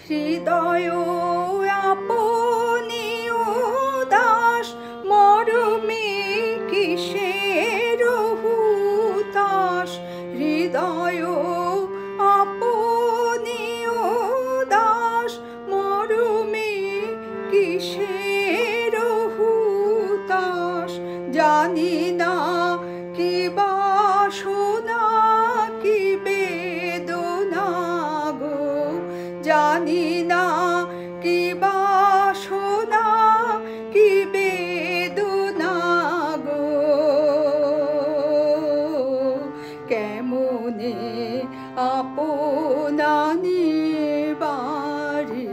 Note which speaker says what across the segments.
Speaker 1: হৃদয় আপনি উদাস মরমে কিসের হুতাশ হৃদয় আপনি উদাস মরমে কিসের হুতাশ জানি না কি বাসনা কি বেদনা গো জানি না কি বাসনা কি বেদনা গো কেমনে আপনা নিবারে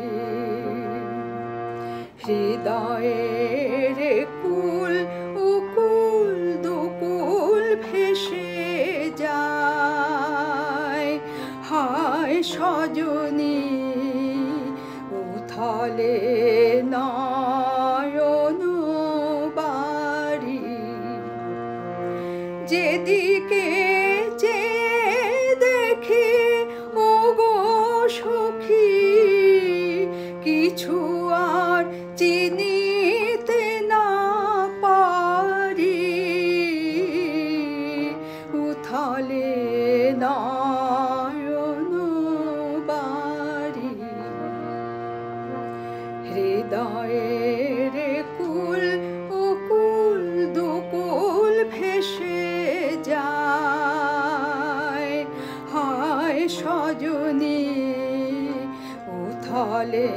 Speaker 1: হৃদয়ের কুল উকুল দুকুল ভেসে যায় হায় সজনী উথলে নয়ন বাড়ি যেদিকে চেয়ে দেখি ওগো সখী কিছু আর চিনিতে না পারি উথলে নয়ন বাড়ি হৃদয়ের কুল উকুল দুকুল ভেসে যায় হায় সজনী উথলে